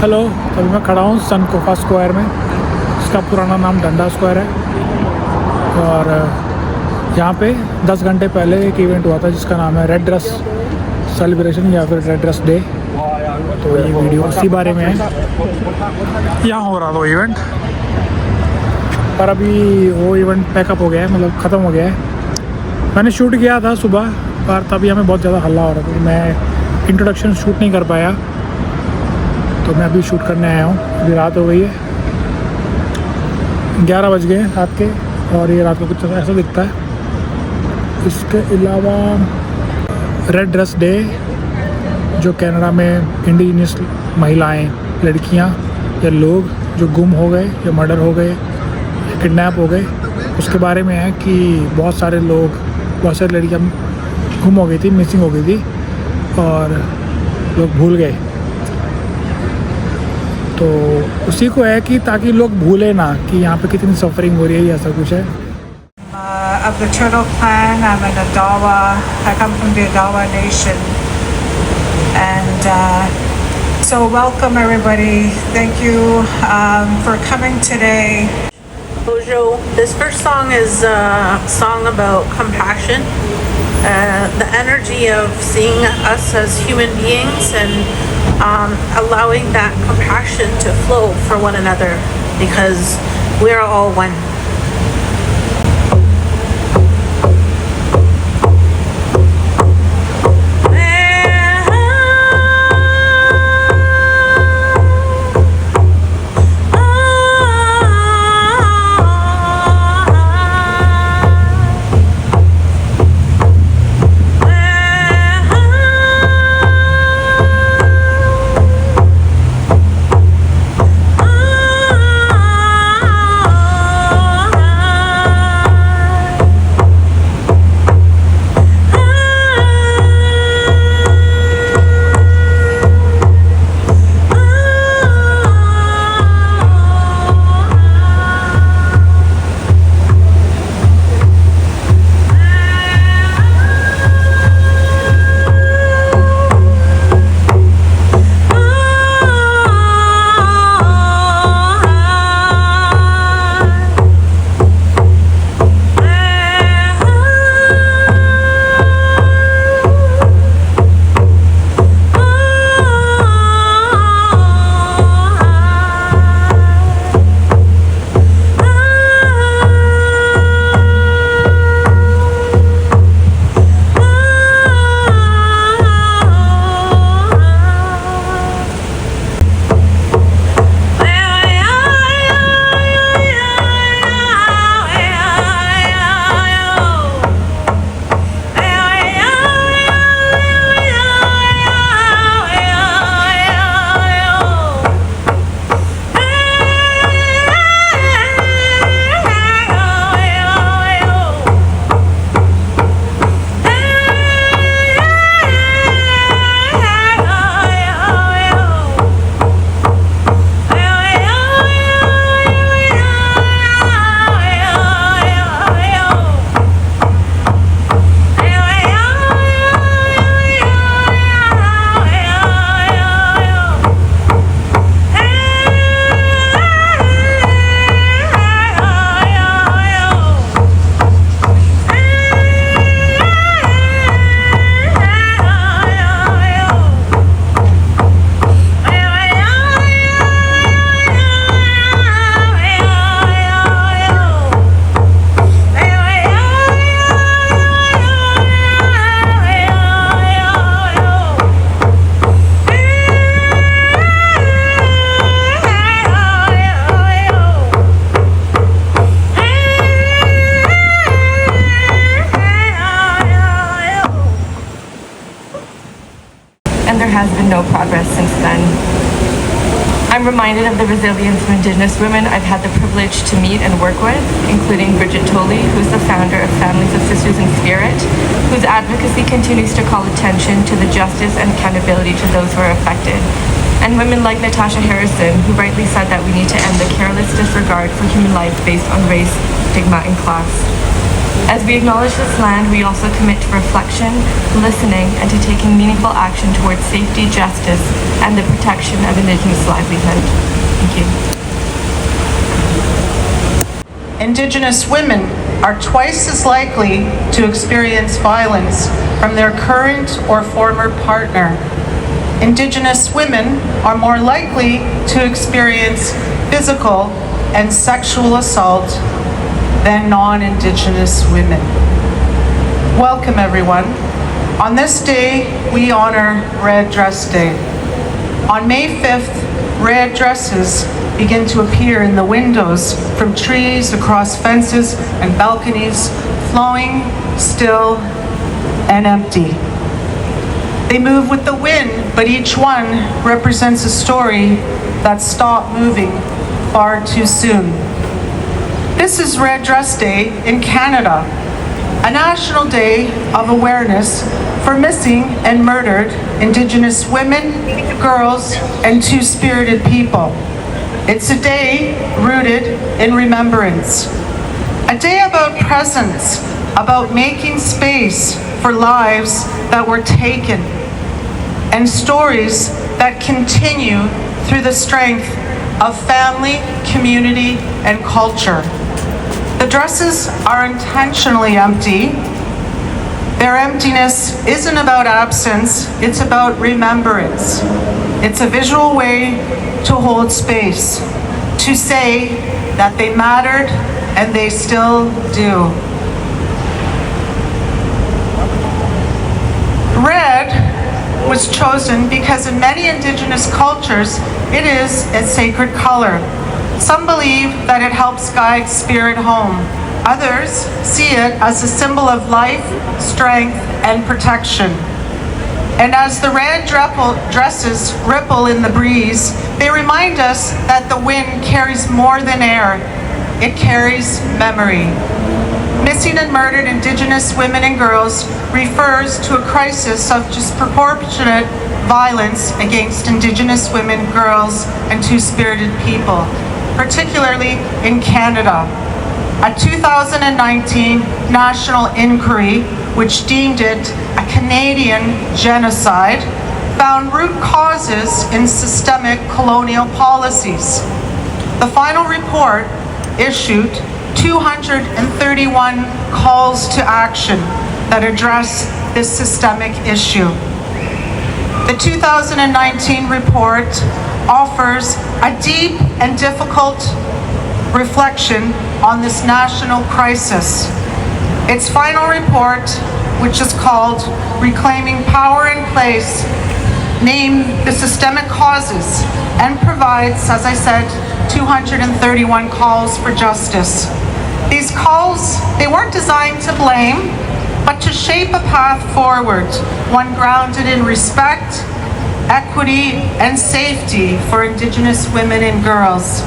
Hello, अभी मैं खड़ा हूँ सनकोफा स्क्वायर में। इसका पुराना नाम डंडा स्क्वायर है। और यहाँ पे 10 घंटे पहले एक इवेंट हुआ था जिसका नाम है रेड ड्रेस सेलिब्रेशन या फिर रेड ड्रेस डे। तो ये वीडियो उसी बारे में है। यहाँ हो रहा था वो इवेंट, पर अभी वो इवेंट पैकअप हो गया है, मतलब ख़त्म हो गया है। मैंने शूट किया था सुबह, पर तभी हमें बहुत ज़्यादा हल्ला हो रहा था तो मैं इंट्रोडक्शन शूट नहीं कर पाया। तो मैं अभी शूट करने आया हूँ। अभी रात हो गई है, 11 बज गए रात के, और ये रात को कुछ ऐसा दिखता है। इसके अलावा रेड ड्रेस डे, जो कनाडा में इंडिजिनियस महिलाएं, लड़कियां या लोग जो गुम हो गए या मर्डर हो गए या किडनैप हो गए, उसके बारे में है कि बहुत सारे लोग, बहुत सारी लड़कियां गुम हो गई थी, मिसिंग हो गई थी और लोग भूल गए। तो उसी को है कि ताकि लोग भूले ना कि यहाँ पे कितनी सफरिंग हो रही है, या ऐसा कुछ है। Of the Turtle Clan, I'm an Adawa. I come from the Adawa Nation, and so welcome everybody. Thank you for coming today. Bojo, this first song is a song about compassion, the energy of seeing us as human beings and allowing that compassion to flow for one another, because we're all one. And there has been no progress since then. I'm reminded of the resilience of Indigenous women I've had the privilege to meet and work with, including Bridget Tolley, who's the founder of Families of Sisters in Spirit, whose advocacy continues to call attention to the justice and accountability to those who are affected. And women like Natasha Harrison, who rightly said that we need to end the careless disregard for human life based on race, stigma, and class. As we acknowledge this land, we also commit to reflection, listening, and to taking meaningful action towards safety, justice, and the protection of Indigenous livelihood. Thank you. Indigenous women are twice as likely to experience violence from their current or former partner. Indigenous women are more likely to experience physical and sexual assault than non-Indigenous women. Welcome, everyone. On this day, we honor Red Dress Day. On May 5th, red dresses begin to appear in the windows from trees, across fences and balconies, flowing, still, and empty. They move with the wind, but each one represents a story that stopped moving far too soon. This is Red Dress Day in Canada, a national day of awareness for missing and murdered Indigenous women, girls, and two-spirited people. It's a day rooted in remembrance. A day about presence, about making space for lives that were taken, and stories that continue through the strength of family, community, and culture. The dresses are intentionally empty. Their emptiness isn't about absence, it's about remembrance. It's a visual way to hold space, to say that they mattered and they still do. Red was chosen because in many Indigenous cultures, it is a sacred color. Some believe that it helps guide spirit home. Others see it as a symbol of life, strength, and protection. And as the red dresses ripple in the breeze, they remind us that the wind carries more than air. It carries memory. Missing and murdered Indigenous women and girls refers to a crisis of disproportionate violence against Indigenous women, girls, and two-spirited people, particularly in Canada. A 2019 national inquiry, which deemed it a Canadian genocide, found root causes in systemic colonial policies. The final report issued 231 calls to action that address this systemic issue. The 2019 report offers a deep and difficult reflection on this national crisis. Its final report, which is called Reclaiming Power and Place, named the systemic causes and provides, as I said, 231 calls for justice. These calls, they weren't designed to blame, but to shape a path forward, one grounded in respect, equity, and safety for Indigenous women and girls.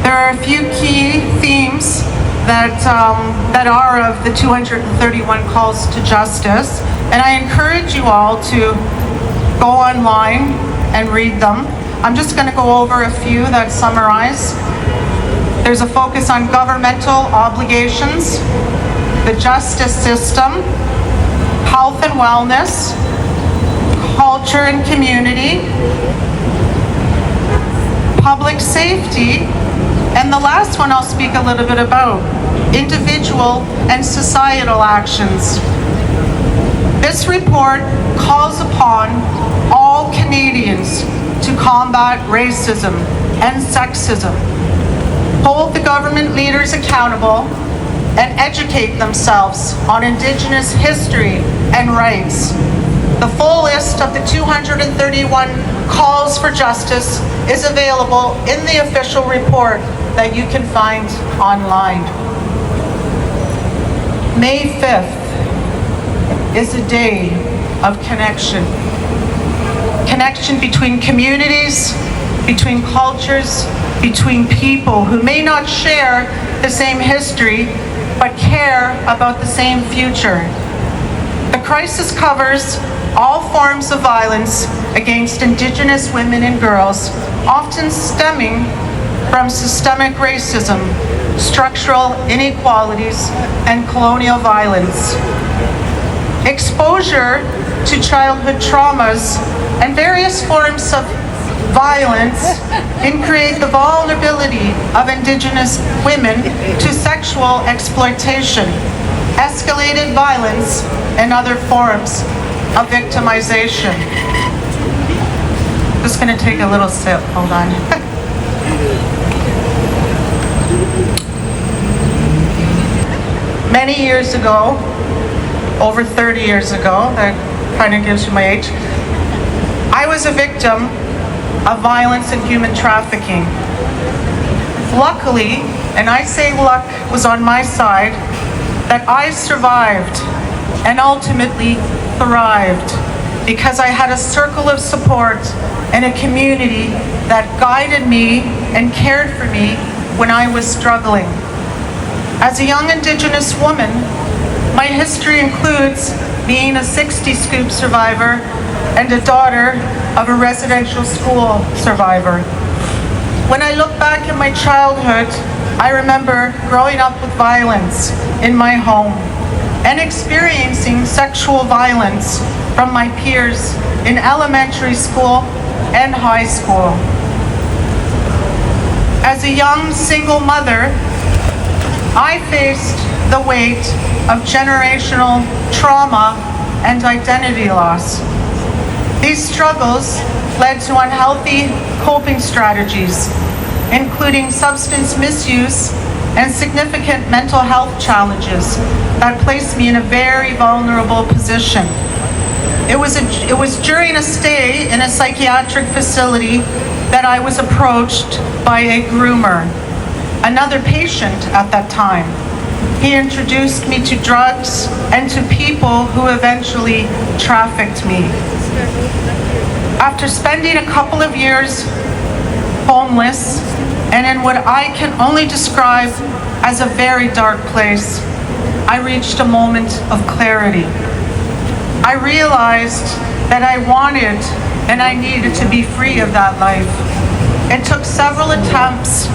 There are a few key themes that are of the 231 calls to justice, and I encourage you all to go online and read them. I'm just going to go over a few that summarize. There's a focus on governmental obligations, the justice system, health and wellness, culture and community, public safety, and the last one I'll speak a little bit about, individual and societal actions. This report calls upon all Canadians to combat racism and sexism, hold the government leaders accountable, and educate themselves on Indigenous history and rights. The full list of the 231 calls for justice is available in the official report that you can find online. May 5th is a day of connection. Connection between communities, between cultures, between people who may not share the same history, but care about the same future. The crisis covers all forms of violence against Indigenous women and girls, often stemming from systemic racism, structural inequalities, and colonial violence. Exposure to childhood traumas and various forms of violence can create the vulnerability of Indigenous women to sexual exploitation, escalated violence, and other forms of victimization. Just gonna take a little sip, hold on. Many years ago, over 30 years ago, that kind of gives you my age, I was a victim of violence and human trafficking. Luckily, and I say luck was on my side, that I survived and ultimately thrived because I had a circle of support and a community that guided me and cared for me when I was struggling. As a young Indigenous woman, my history includes being a 60 Scoop survivor and a daughter of a residential school survivor. When I look back at my childhood, I remember growing up with violence in my home and experiencing sexual violence from my peers in elementary school and high school. As a young single mother, I faced the weight of generational trauma and identity loss. These struggles led to unhealthy coping strategies, including substance misuse and significant mental health challenges that placed me in a very vulnerable position. It was during a stay in a psychiatric facility that I was approached by a groomer, another patient at that time. He introduced me to drugs and to people who eventually trafficked me. After spending a couple of years homeless and in what I can only describe as a very dark place, I reached a moment of clarity. I realized that I wanted and I needed to be free of that life. It took several attempts,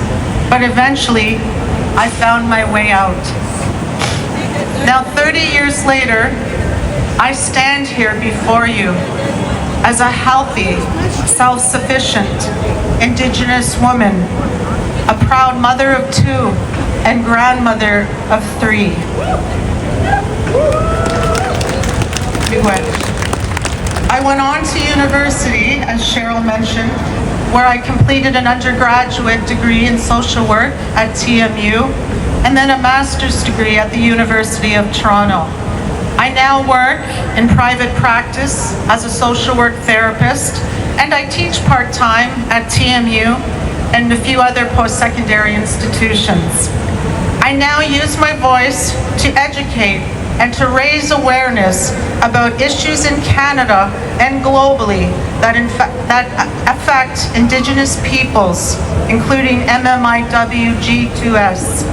but eventually I found my way out. Now, 30 years later, I stand here before you as a healthy, self-sufficient Indigenous woman, a proud mother of 2 and grandmother of 3. I went on to university, as Cheryl mentioned, where I completed an undergraduate degree in social work at TMU, and then a master's degree at the University of Toronto. I now work in private practice as a social work therapist, and I teach part-time at TMU and a few other post-secondary institutions. I now use my voice to educate and to raise awareness about issues in Canada and globally that affect Indigenous peoples, including MMIW G2S.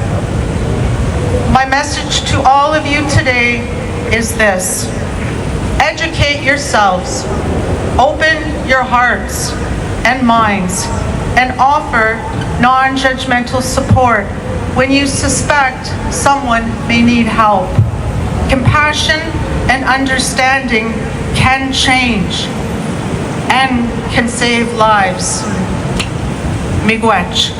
My message to all of you today is this: educate yourselves, open your hearts and minds, and offer non-judgmental support when you suspect someone may need help. Compassion and understanding can change and can save lives. Miigwech.